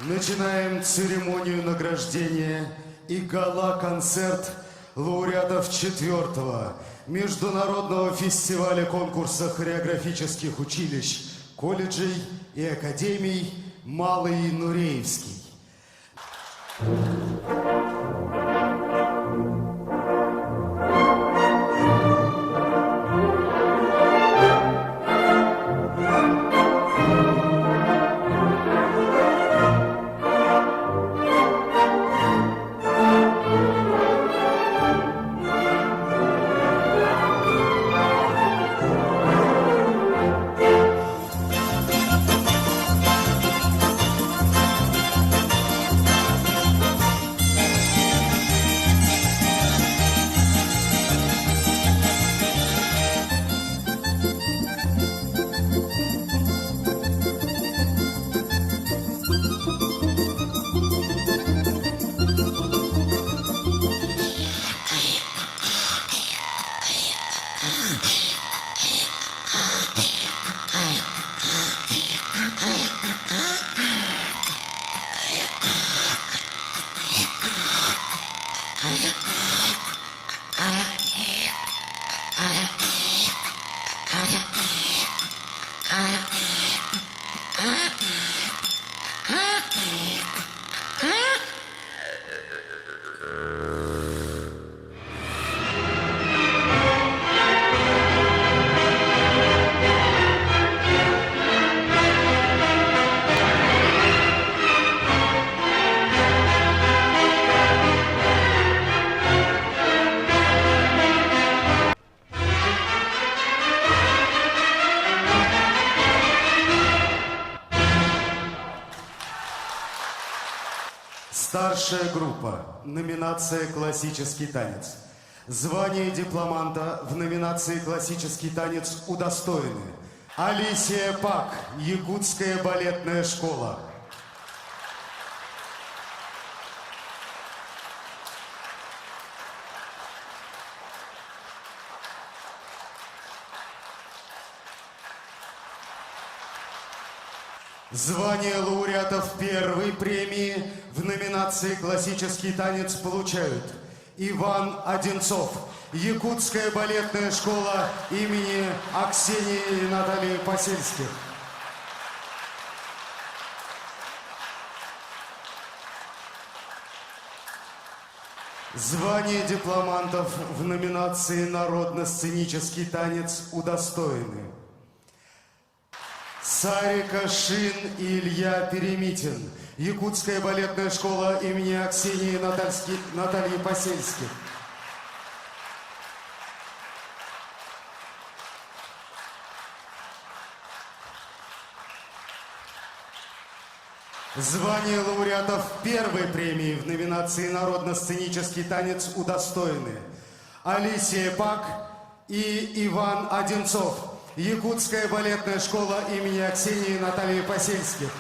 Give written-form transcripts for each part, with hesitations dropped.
Начинаем церемонию награждения и гала-концерт лауреатов 4-го Международного фестиваля конкурса хореографических училищ, колледжей и академий «Малый Нуреевский». Старшая группа. Номинация «Классический танец». Звание дипломанта в номинации «Классический танец» удостоены: Алисия Пак, Якутская балетная школа. Звание лауреатов первой премии в номинации «Классический танец» получают: Иван Одинцов, Якутская балетная школа имени Аксении и Натальи Посельских. Звание дипломантов в номинации «Народно-сценический танец» удостоены: Сарика Шин и Илья Перемитин, Якутская балетная школа имени Аксении и Натальи Посельских. Звание лауреатов первой премии в номинации «Народно-сценический танец» удостоены: Алисия Пак и Иван Одинцов, Якутская балетная школа имени Аксении и Натальи Посельских.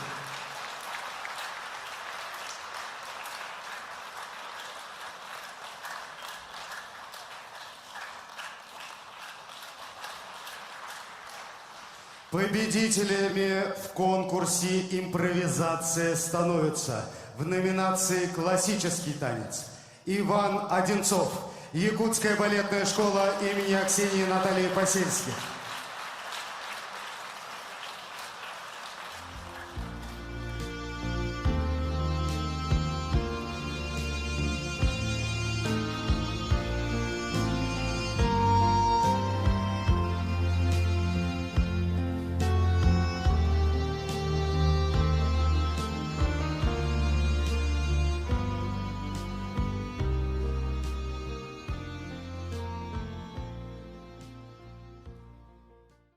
Победителями в конкурсе «Импровизация» становятся в номинации «Классический танец» Иван Одинцов, Якутская балетная школа имени Аксении и Натальи Посельских.